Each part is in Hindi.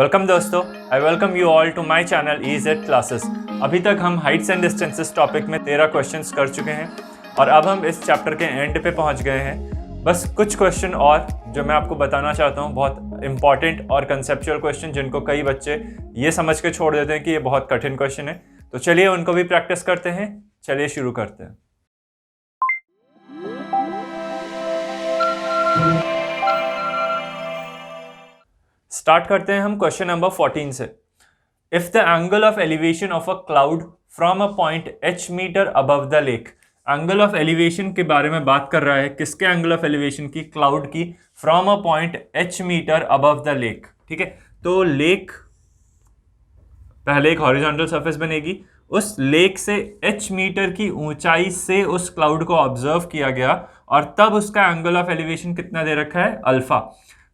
वेलकम दोस्तों, I welcome you all to my channel EZ classes. अभी तक हम हाइट्स एंड डिस्टेंसेस टॉपिक में 13 क्वेश्चंस कर चुके हैं और अब हम इस चैप्टर के एंड पे पहुंच गए हैं। बस कुछ क्वेश्चन और जो मैं आपको बताना चाहता हूं, बहुत इंपॉर्टेंट और कंसेप्चुअल क्वेश्चन जिनको कई बच्चे ये समझ के छोड़ देते हैं कि ये बहुत कठिन क्वेश्चन है। तो चलिए उनको भी प्रैक्टिस करते हैं। चलिए शुरू करते हैं। स्टार्ट करते हैं हम क्वेश्चन नंबर 14 से। If the angle of elevation of a cloud from a point h metre above the lake. Angle of elevation के बारे में बात कर रहा है। किसके एंगल ऑफ एलिवेशन की? क्लाउड की। From a point h metre above the lake. ठीक है, तो लेक पहले एक हॉरिजॉन्टल सरफेस बनेगी। उस लेक से h मीटर की ऊंचाई से उस क्लाउड को ऑब्जर्व किया गया और तब उसका एंगल ऑफ एलिवेशन कितना दे रखा है? अल्फा।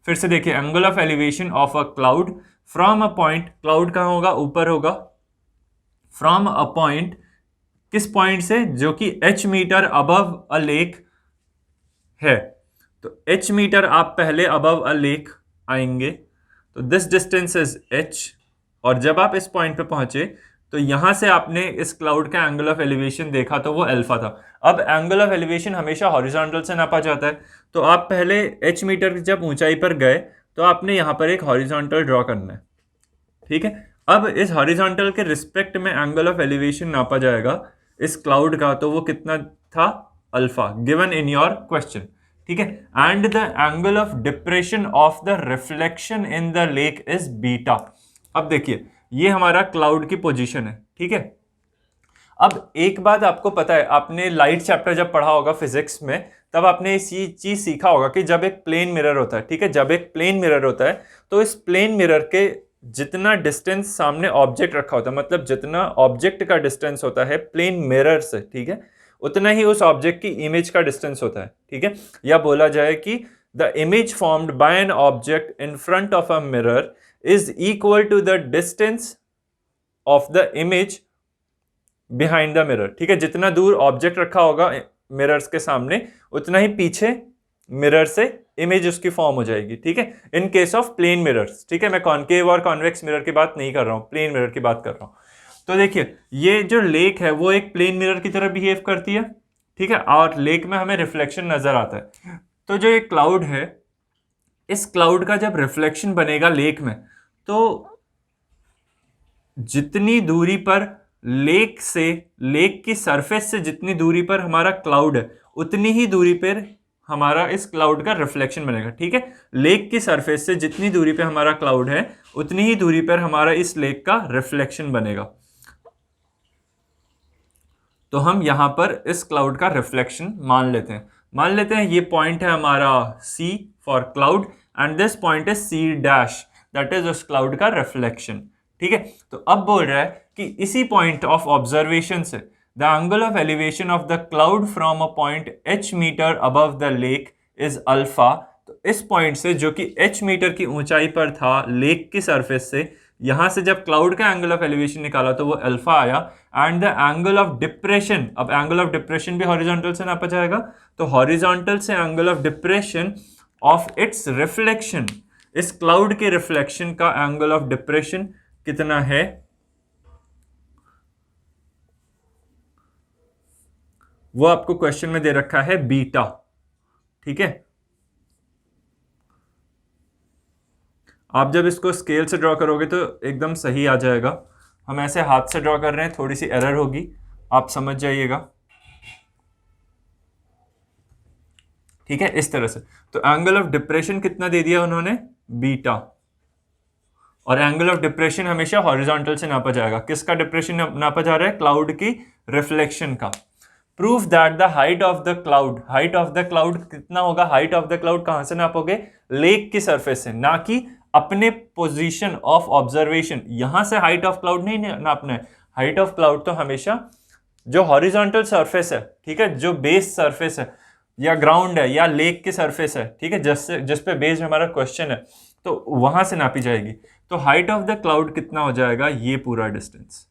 फिर से देखिए, angle of elevation of a cloud from a point, cloud कहां होगा? ऊपर होगा। फ्रॉम अ पॉइंट, किस पॉइंट से? जो कि h metre above a lake है। तो h मीटर आप पहले अबव अ लेक आएंगे, तो दिस डिस्टेंस इज h। और जब आप इस पॉइंट पे पहुंचे तो यहां से आपने इस क्लाउड का एंगल ऑफ एलिवेशन देखा तो वो अल्फा था। अब एंगल ऑफ एलिवेशन हमेशा हॉरिजॉन्टल से नापा जाता है, तो आप पहले h मीटर जब ऊंचाई पर गए तो आपने यहां पर एक हॉरिजॉन्टल ड्रॉ करना है। ठीक है, अब इस हॉरिजॉन्टल के रिस्पेक्ट में एंगल ऑफ एलिवेशन नापा जाएगा इस क्लाउड का, तो वो कितना था? Alpha, given in your question. ठीक है, and the angle of depression of the reflection in the lake is beta. अब देखिए, ये हमारा क्लाउड की पोजीशन है। ठीक है, अब एक बात आपको पता है, आपने लाइट चैप्टर जब पढ़ा होगा फिजिक्स में, तब आपने इसी चीज सीखा होगा कि जब एक प्लेन मिरर होता है, ठीक है, जब एक प्लेन मिरर होता है तो इस प्लेन मिरर के जितना डिस्टेंस सामने ऑब्जेक्ट रखा होता है, मतलब जितना ऑब्जेक्ट का डिस्टेंस होता है प्लेन मिरर से, ठीक है, उतना ही उस ऑब्जेक्ट की इमेज का डिस्टेंस होता है। ठीक है, या बोला जाए कि the image formed by an object in front of a mirror is equal to the distance of the image behind the mirror. ठीक है, जितना दूर ऑब्जेक्ट रखा होगा मिरर्स के सामने, उतना ही पीछे मिरर से इमेज उसकी फॉर्म हो जाएगी। ठीक है, in case of plane mirrors. ठीक है, मैं कॉन्केव और कॉन्वेक्स मिरर की बात नहीं कर रहा हूं, प्लेन मिरर की बात कर रहा हूं। तो देखिए, ये जो लेक है वो एक प्लेन मिरर की तरह बिहेव करती है। ठीक है, और लेक में हमें रिफ्लेक्शन नजर आता है। तो जो ये क्लाउड है, इस क्लाउड का जब रिफ्लेक्शन बनेगा लेक में, तो जितनी दूरी पर लेक की सरफेस से जितनी दूरी पर हमारा क्लाउड है, उतनी ही दूरी पर हमारा इस क्लाउड का रिफ्लेक्शन बनेगा। ठीक है, लेक की सरफेस से जितनी दूरी पे हमारा क्लाउड है, उतनी ही दूरी पर हमारा इस लेक का रिफ्लेक्शन बनेगा। तो हम यहां पर इस क्लाउड का रिफ्लेक्शन मान लेते हैं ये पॉइंट है हमारा C for cloud and this point is C dash, that is उस क्लाउड का रिफ्लेक्शन। ठीक है, तो अब बोल रहा है कि इसी पॉइंट ऑफ ऑब्जर्वेशन से the angle of elevation of the cloud from a point h metre above the lake is alpha. तो इस पॉइंट से, जो कि h मीटर की ऊंचाई पर था लेक की सरफेस से, यहां से जब क्लाउड का एंगल ऑफ एलिवेशन निकाला तो वो अल्फा आया। And the angle of depression, अब एंगल ऑफ डिप्रेशन भी हॉरिजॉन्टल से नापा जाएगा, तो हॉरिजॉन्टल से angle of depression of its reflection, इस क्लाउड के रिफ्लेक्शन का एंगल ऑफ डिप्रेशन कितना है? वो आपको क्वेश्चन में दे रखा है बीटा। ठीक है, आप जब इसको स्केल से ड्रॉ करोगे तो एकदम सही आ जाएगा। हम ऐसे हाथ से ड्रॉ कर रहे हैं, थोड़ी सी एरर होगी, आप समझ जाइएगा। ठीक है, इस तरह से। तो एंगल ऑफ डिप्रेशन कितना दे दिया उन्होंने? बीटा। और एंगल ऑफ डिप्रेशन हमेशा हॉरिजॉन्टल से नापा जाएगा। किसका डिप्रेशन नापा जा रहा है? क्लाउड की रिफ्लेक्शन का। Proof that the height of the cloud, height of the cloud कितना होगा? हाइट ऑफ द क्लाउड कहां से नापोगे? लेक की सरफेस से, ना कि अपने पोजीशन ऑफ ऑब्जर्वेशन। यहां से हाइट ऑफ क्लाउड नहीं नापना है। हाइट ऑफ क्लाउड तो हमेशा जो हॉरिजॉन्टल सरफेस है, ठीक है, जो बेस सरफेस है या ग्राउंड है या लेक की सरफेस है, ठीक है, जिस पे बेस्ड हमारा क्वेश्चन है, तो वहां से नापी जाएगी। तो हाइट ऑफ द क्लाउड कितना हो जाएगा? ये पूरा डिस्टेंस,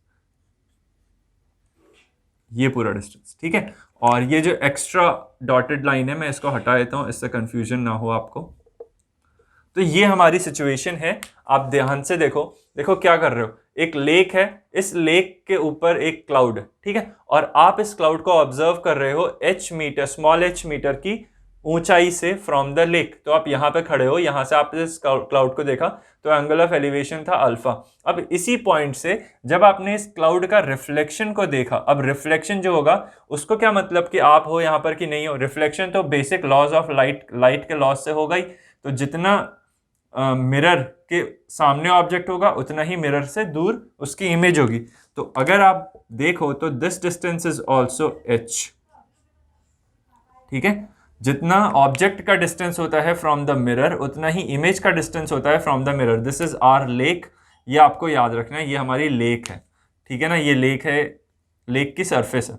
ये पूरा डिस्टेंस। ठीक है, और ये जो एक्स्ट्रा डॉटेड लाइन है मैं इसको हटा देता हूं, इससे कंफ्यूजन ना हो आपको। तो ये हमारी सिचुएशन है। आप ध्यान से देखो, देखो क्या कर रहे हो, एक लेक है, इस लेक के ऊपर एक क्लाउड है, ठीक है, और आप इस क्लाउड को ऑब्जर्व कर रहे हो h metre, small h metre की ऊंचाई से फ्रॉम द लेक। तो आप यहाँ पे खड़े हो, यहाँ से आप इस क्लाउड को देखा तो एंगल ऑफ एलिवेशन था अल्फा। अब इसी पॉइंट से जब आपने इस क्लाउड का रिफ्लेक्शन को देखा, अब रिफ्लेक्शन जो होगा उसको क्या मतलब कि आप हो यहाँ पर कि नहीं हो, रिफ्लेक्शन तो बेसिक लॉज ऑफ लाइट के लॉज से होगा ही। तो जितना मिरर के सामने ऑब्जेक्ट होगा उतना ही मिरर से दूर उसकी इमेज होगी। तो अगर आप देखो तो this distance is also h, ठीक है, जितना ऑब्जेक्ट का डिस्टेंस होता है फ्रॉम द मिरर उतना ही इमेज का डिस्टेंस होता है from the mirror. This is our lake, ये आपको याद रखना है, ये हमारी लेक है, ठीक है ना, ये लेक है, लेक की सरफेस है।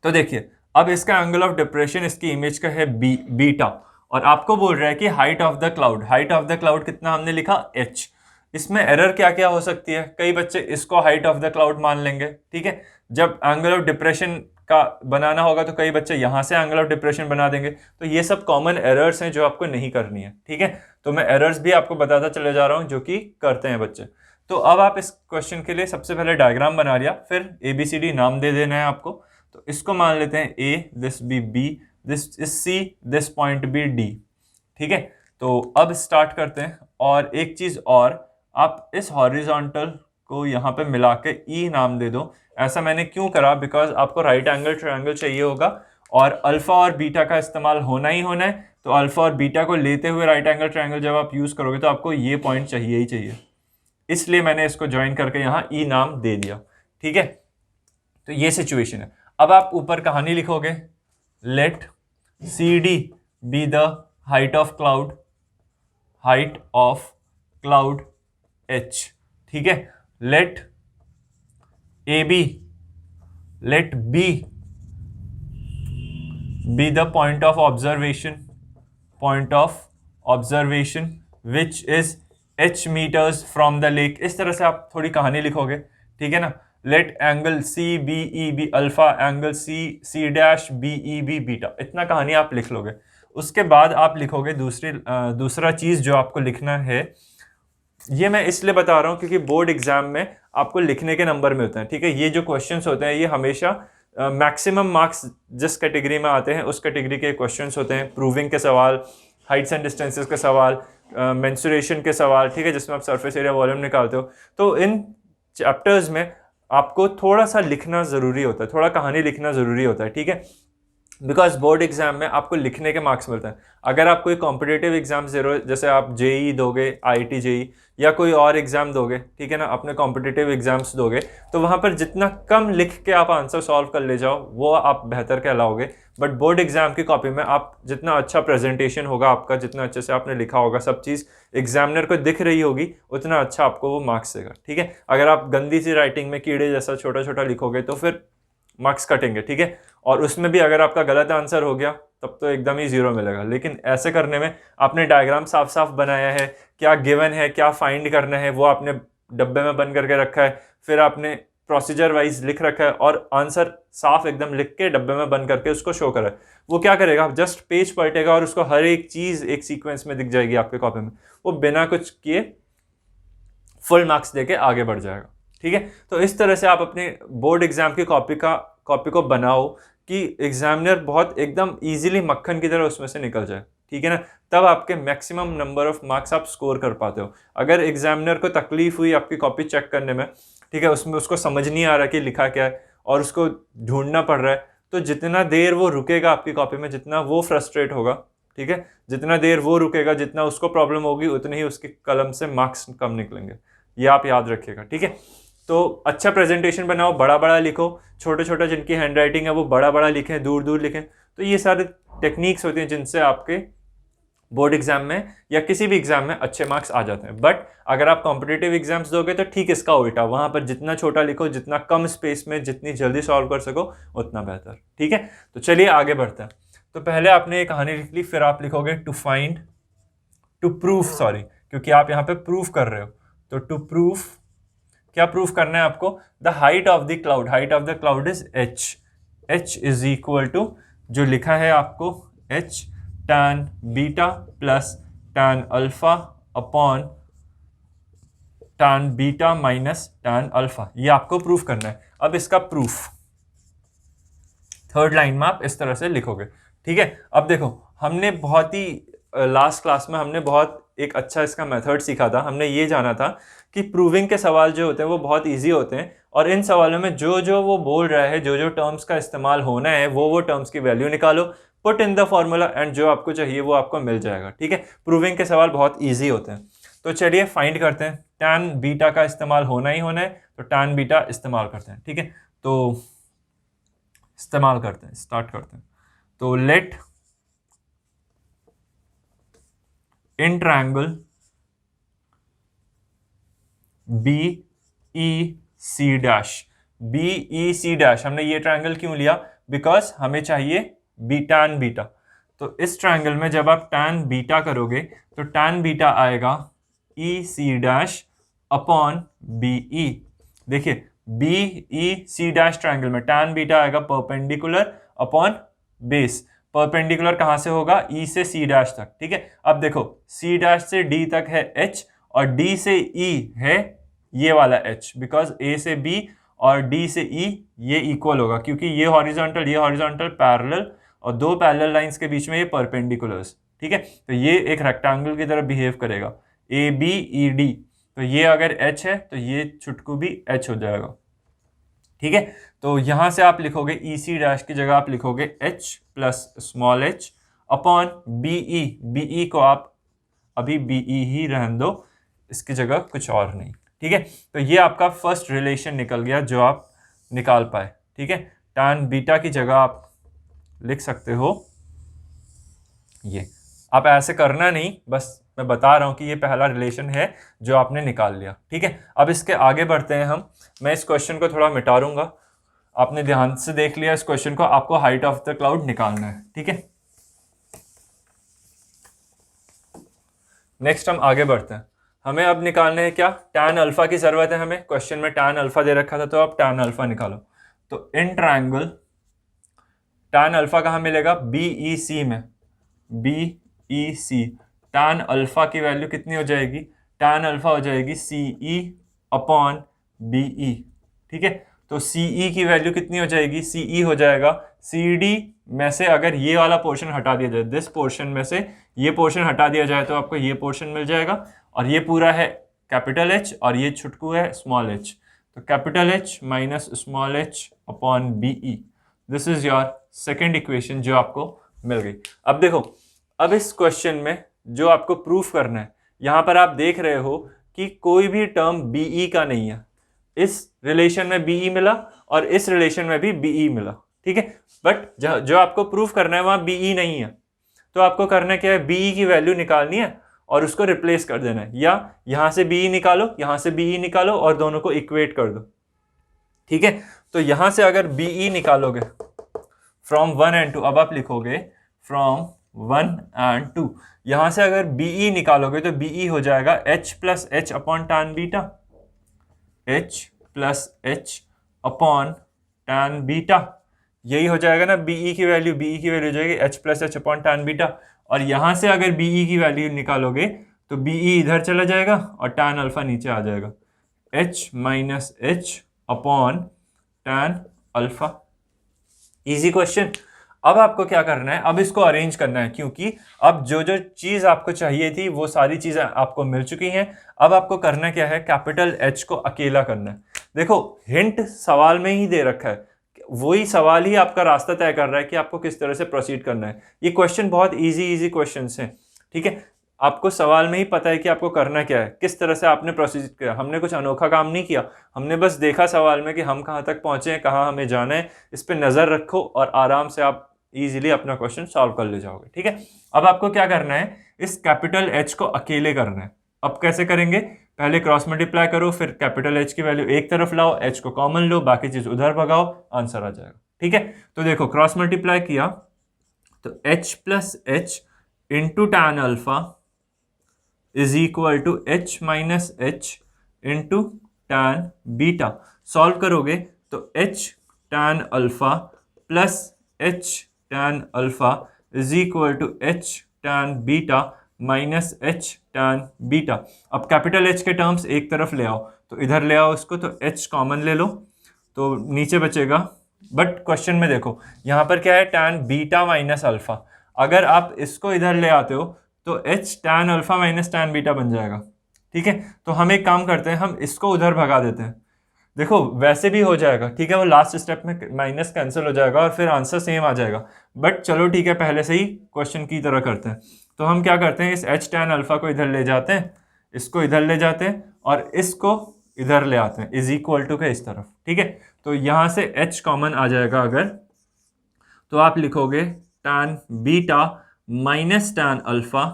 तो देखिए अब इसका एंगल ऑफ डिप्रेशन इसकी इमेज का है बीटा, और आपको बोल रहा है कि height of the cloud, height of the cloud कितना हमने लिखा h। इसमें एरर क्या क्या हो सकती है, कई बच्चे इसको हाइट ऑफ द क्लाउड मान लेंगे, ठीक है, जब एंगल ऑफ डिप्रेशन का बनाना होगा तो कई बच्चे यहां से एंगल ऑफ डिप्रेशन बना देंगे। तो ये सब कॉमन एरर्स हैं जो आपको नहीं करनी है, ठीक है। तो मैं एरर्स भी आपको बताता चले जा रहा हूं जो कि करते हैं बच्चे। तो अब आप इस क्वेश्चन के लिए सबसे पहले डायग्राम बना लिया, फिर ABCD नाम दे देना है आपको। तो इसको मान लेते हैं A, this be B, this is C, this point be D, ठीक है। तो अब स्टार्ट करते हैं। और एक चीज और, आप इस हॉरिजॉन्टल को यहाँ पे मिला के E नाम दे दो। ऐसा मैंने क्यों करा, बिकॉज आपको राइट एंगल ट्रायंगल चाहिए होगा और अल्फा और बीटा का इस्तेमाल होना ही होना है। तो अल्फा और बीटा को लेते हुए राइट एंगल ट्रायंगल जब आप यूज करोगे तो आपको ये पॉइंट चाहिए ही चाहिए, इसलिए मैंने इसको ज्वाइन करके यहाँ E नाम दे दिया, ठीक है। तो ये सिचुएशन है। अब आप ऊपर कहानी लिखोगे, let CD be the height of cloud, height of cloud h, ठीक है। Let AB, let B be the point of observation which is h meters from the lake। इस तरह से आप थोड़ी कहानी लिखोगे, ठीक है ना। let angle CBEB alpha, angle C dash BEB beta, इतना कहानी आप लिख लोगे। उसके बाद आप लिखोगे दूसरा चीज जो आपको लिखना है, ये मैं इसलिए बता रहा हूं क्योंकि बोर्ड एग्जाम में आपको लिखने के नंबर मिलते हैं, ठीक है। ये जो क्वेश्चंस होते हैं ये हमेशा मैक्सिमम मार्क्स जिस कैटेगरी में आते हैं उस कैटेगरी के क्वेश्चंस होते हैं। प्रूविंग के सवाल, हाइट्स एंड डिस्टेंसेस के सवाल, मेंसुरेशन के सवाल, ठीक है, जिसमें आप सरफेस एरिया वॉल्यूम निकालते हो। तो इन चैप्टर्स में आपको थोड़ा सा लिखना ज़रूरी होता है, थोड़ा कहानी लिखना ज़रूरी होता है, ठीक है, बिकॉज बोर्ड एग्जाम में आपको लिखने के मार्क्स मिलते हैं। अगर आप कोई कॉम्पिटिटिव एग्जाम दे रहे हो, जैसे आप JEE दोगे, IIT JEE या कोई और एग्जाम दोगे, ठीक है ना, अपने कॉम्पिटिटिव एग्जाम्स दोगे, तो वहाँ पर जितना कम लिख के आप आंसर सॉल्व कर ले जाओ वो आप बेहतर कहलाओगे। बट बोर्ड एग्जाम की कॉपी में आप जितना अच्छा प्रेजेंटेशन होगा आपका, जितना अच्छे से आपने लिखा होगा, सब चीज़ एग्जामिनर को दिख रही होगी, उतना अच्छा आपको वो मार्क्स देगा, ठीक है। अगर आप गंदी सी राइटिंग में कीड़े जैसा छोटा छोटा लिखोगे तो फिर मार्क्स कटेंगे, ठीक है। और उसमें भी अगर आपका गलत आंसर हो गया तब तो एकदम ही 0 मिलेगा। लेकिन ऐसे करने में आपने डायग्राम साफ साफ बनाया है, क्या गिवन है, क्या फाइंड करना है, वो आपने डब्बे में बंद करके रखा है, फिर आपने प्रोसीजर वाइज लिख रखा है और आंसर साफ एकदम लिख के डब्बे में बंद करके उसको शो करा है। वो क्या करेगा, जस्ट पेज पलटेगा और उसको हर एक चीज़ एक सीक्वेंस में दिख जाएगी आपके कॉपी में, वो बिना कुछ किए फुल मार्क्स देके आगे बढ़ जाएगा, ठीक है। तो इस तरह से आप अपने बोर्ड एग्जाम की कॉपी को बनाओ कि एग्जामिनर बहुत एकदम इजीली मक्खन की तरह उसमें से निकल जाए, ठीक है ना। तब आपके मैक्सिमम नंबर ऑफ मार्क्स आप स्कोर कर पाते हो। अगर एग्जामिनर को तकलीफ हुई आपकी कॉपी चेक करने में, ठीक है, उसमें उसको समझ नहीं आ रहा कि लिखा क्या है और उसको ढूंढना पड़ रहा है, तो जितना देर वो रुकेगा आपकी कॉपी में, जितना वो फ्रस्ट्रेट होगा, ठीक है, जितना देर वो रुकेगा, जितना उसको प्रॉब्लम होगी, उतने ही उसकी कलम से मार्क्स कम निकलेंगे। ये आप याद रखिएगा, ठीक है। तो अच्छा प्रेजेंटेशन बनाओ, बड़ा बड़ा लिखो, छोटे छोटे जिनकी हैंड राइटिंग है वो बड़ा बड़ा लिखें, दूर दूर लिखें। तो ये सारे टेक्निक्स होती हैं जिनसे आपके बोर्ड एग्जाम में या किसी भी एग्जाम में अच्छे मार्क्स आ जाते हैं। बट अगर आप कॉम्पिटिटिव एग्जाम्स दोगे तो ठीक इसका उल्टा, वहां पर जितना छोटा लिखो, जितना कम स्पेस में जितनी जल्दी सॉल्व कर सको उतना बेहतर, ठीक है। तो चलिए आगे बढ़ते हैं। तो पहले आपने ये कहानी लिख ली, फिर आप लिखोगे टू प्रूफ, क्योंकि आप यहाँ पे प्रूफ कर रहे हो। तो टू प्रूफ, क्या प्रूफ करना है आपको, the height of the cloud, height of the cloud is h is equal to, जो लिखा है आपको h tan beta plus tan alpha upon tan beta minus tan alpha. ये आपको प्रूफ करना है। अब इसका प्रूफ थर्ड लाइन में आप इस तरह से लिखोगे, ठीक है। अब देखो, हमने बहुत ही लास्ट क्लास में हमने बहुत एक अच्छा इसका मेथड सीखा था। हमने ये जाना था कि प्रूविंग के सवाल जो होते हैं वो बहुत इजी होते हैं, और इन सवालों में जो जो वो बोल रहा है, जो जो टर्म्स का इस्तेमाल होना है, वो टर्म्स की वैल्यू निकालो, put in the formula, and जो आपको चाहिए वो आपको मिल जाएगा, ठीक है। प्रूविंग के सवाल बहुत ईजी होते हैं। तो चलिए फाइंड करते हैं। tan बीटा का इस्तेमाल होना ही होना है, तो tan बीटा इस्तेमाल करते हैं, ठीक है। तो इस्तेमाल करते हैं, स्टार्ट करते हैं। तो let in triangle B E C dash, B E C dash, हमने ये ट्रायंगल क्यों लिया? बिकॉज हमें चाहिए tan बीटा। तो इस ट्रायंगल में जब आप tan बीटा करोगे तो tan बीटा आएगा E C dash upon B E. देखिए B E C dash triangle में tan बीटा आएगा परपेंडिकुलर अपॉन बेस। परपेंडिकुलर कहां से होगा? ई से सी डैश तक, ठीक है। अब देखो सी डैश से डी तक है h, और डी से ई है ये वाला h, बिकॉज ए से b और d से e ये इक्वल होगा, क्योंकि ये हॉरिजॉन्टल पैरेलल, और दो पैरेलल लाइंस के बीच में ये परपेंडिकुलर्स, ठीक है। तो ये एक रेक्टेंगल की तरह बिहेव करेगा, ए बी ई डी। तो ये अगर h है तो ये चुटकू भी h हो जाएगा, ठीक है। तो यहां से आप लिखोगे ई सी डैश की जगह आप लिखोगे h plus small h upon BE. BE को आप अभी बीई ही रहने दो, इसकी जगह कुछ और नहीं, ठीक है। तो ये आपका फर्स्ट रिलेशन निकल गया जो आप निकाल पाए, ठीक है। tan बीटा की जगह आप लिख सकते हो ये। आप ऐसे करना नहीं, बस मैं बता रहा हूं कि ये पहला रिलेशन है जो आपने निकाल लिया, ठीक है। अब इसके आगे बढ़ते हैं हम। मैं इस क्वेश्चन को थोड़ा मिटा दूंगा। आपने ध्यान से देख लिया इस क्वेश्चन को, आपको हाइट ऑफ द क्लाउड निकालना है, ठीक है। नेक्स्ट हम आगे बढ़ते हैं। हमें अब निकालने हैं क्या? tan अल्फा की जरूरत है हमें। क्वेश्चन में tan अल्फा दे रखा था, तो अब tan अल्फा निकालो। तो इन ट्रायंगल tan अल्फा कहाँ मिलेगा? BEC में, BEC। tan अल्फा की वैल्यू कितनी हो जाएगी? tan अल्फा हो जाएगी CE अपॉन BE, ठीक है। तो CE की वैल्यू कितनी हो जाएगी? CE हो जाएगा CD में से अगर ये वाला पोर्शन हटा दिया जाए, दिस पोर्शन में से ये पोर्शन हटा दिया जाए तो आपको ये पोर्शन मिल जाएगा, और ये पूरा है कैपिटल H और ये छुटकू है स्मॉल h। तो capital H minus small h upon BE, this is your second equation जो आपको मिल गई। अब देखो, अब इस क्वेश्चन में जो आपको प्रूफ करना है, यहां पर आप देख रहे हो कि कोई भी टर्म BE का नहीं है। इस रिलेशन में BE मिला और इस रिलेशन में भी BE मिला, ठीक है। बट जो आपको प्रूफ करना है वहां BE नहीं है, तो आपको करना क्या है? BE की वैल्यू निकालनी है और उसको रिप्लेस कर देना है, या यहां से BE निकालो, यहां से BE निकालो और दोनों को इक्वेट कर दो, ठीक है। तो यहां से अगर BE निकालोगे फ्रॉम 1 and 2, अब आप लिखोगे फ्रॉम 1 and 2, यहां से अगर BE निकालोगे तो BE हो जाएगा h plus h upon tan beta, h plus h upon tan beta. यही हो जाएगा ना BE की वैल्यू? BE की वैल्यू हो जाएगी h plus h upon tan beta. और यहां से अगर BE की वैल्यू निकालोगे तो BE इधर चला जाएगा और tan अल्फा नीचे आ जाएगा, h minus h upon tan alpha. Easy question. अब आपको क्या करना है? अब इसको अरेंज करना है, क्योंकि अब जो जो चीज आपको चाहिए थी वो सारी चीजें आपको मिल चुकी हैं। अब आपको करना क्या है? कैपिटल H को अकेला करना है। देखो हिंट सवाल में ही दे रखा है, वही सवाल ही आपका रास्ता तय कर रहा है कि आपको किस तरह से प्रोसीड करना है। ये क्वेश्चन बहुत इजी क्वेश्चन हैं, ठीक है। आपको सवाल में ही पता है कि आपको करना क्या है, किस तरह से आपने प्रोसीड किया। हमने कुछ अनोखा काम नहीं किया, हमने बस देखा सवाल में कि हम कहाँ तक पहुंचे हैं, कहाँ हमें जाना है। इस पर नजर रखो और आराम से आप इजीली अपना क्वेश्चन सॉल्व कर ले जाओगे, ठीक है। अब आपको क्या करना है? इस कैपिटल H को अकेले करना है। अब कैसे करेंगे? पहले क्रॉस मल्टीप्लाई करो, फिर कैपिटल H की वैल्यू एक तरफ लाओ, H को कॉमन लो, बाकी चीज उधर भगाओ, आंसर आ जाएगा, ठीक है। तो देखो क्रॉस मल्टीप्लाई किया तो H plus H into tan alpha is equal to H minus H into tan beta. Solve करोगे तो H tan alpha plus H tan alpha is equal to H tan beta minus H tan beta. अब कैपिटल एच के टर्म्स एक तरफ ले आओ, तो इधर ले आओ उसको, तो एच कॉमन ले लो तो नीचे बचेगा। बट क्वेश्चन में देखो यहाँ पर क्या है, टैन बीटा माइनस अल्फा। अगर आप इसको इधर ले आते हो तो H tan alpha minus tan beta बन जाएगा। ठीक है, तो हम एक काम करते हैं, हम इसको उधर भगा देते हैं। देखो वैसे भी हो जाएगा, ठीक है, वो लास्ट स्टेप में माइनस कैंसिल हो जाएगा और फिर आंसर सेम आ जाएगा। बट चलो ठीक है, पहले से ही क्वेश्चन की तरह करते हैं। तो हम क्या करते हैं, इस एच टैन अल्फा को इधर ले जाते हैं, इसको इधर ले जाते हैं और इसको इधर ले आते हैं, इज इक्वल टू के इस तरफ। ठीक है, तो यहाँ से एच कॉमन आ जाएगा अगर, तो आप लिखोगे tan beta minus tan alpha,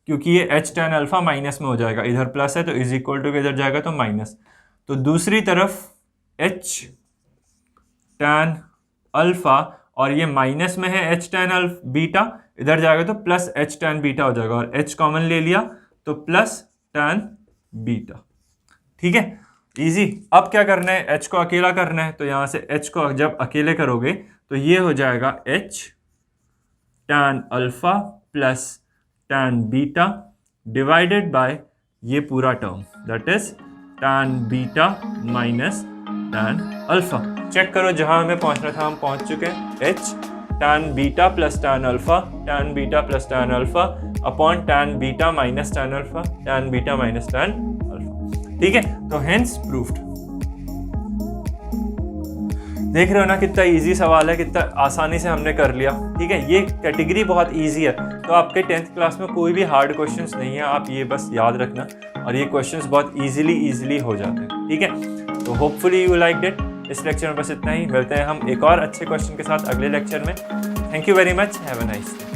क्योंकि ये एच टैन अल्फा माइनस में हो जाएगा, इधर प्लस है तो इज इक्वल टू के इधर जाएगा तो माइनस। तो दूसरी तरफ एच टैन अल्फा और ये माइनस में है एच टैन बीटा, इधर जाएगा तो प्लस एच टैन बीटा हो जाएगा और एच कॉमन ले लिया तो प्लस टैन बीटा। ठीक है, इजी। अब क्या करना है, एच को अकेला करना है, तो यहां से एच को जब अकेले करोगे तो ये हो जाएगा H tan alpha plus tan beta divided by ये पूरा term, that is tan beta minus tan alpha. Check करो जहां हमें पहुंचना था हम पहुंच चुके हैं। H tan beta plus tan alpha, tan beta plus tan alpha upon tan beta minus tan alpha, tan beta minus tan alpha. ठीक है, तो हेंस प्रूव्ड। देख रहे हो ना कितना इजी सवाल है, कितना आसानी से हमने कर लिया। ठीक है, ये कैटेगरी बहुत इजी है, तो आपके 10th क्लास में कोई भी हार्ड क्वेश्चंस नहीं है, आप ये बस याद रखना और ये क्वेश्चंस बहुत इजीली हो जाते हैं। ठीक है, तो होपफुली यू लाइक्ड इट। इस लेक्चर में बस इतना ही, मिलते हैं हम एक और अच्छे क्वेश्चन के साथ अगले लेक्चर में। Thank you very much, have a nice day.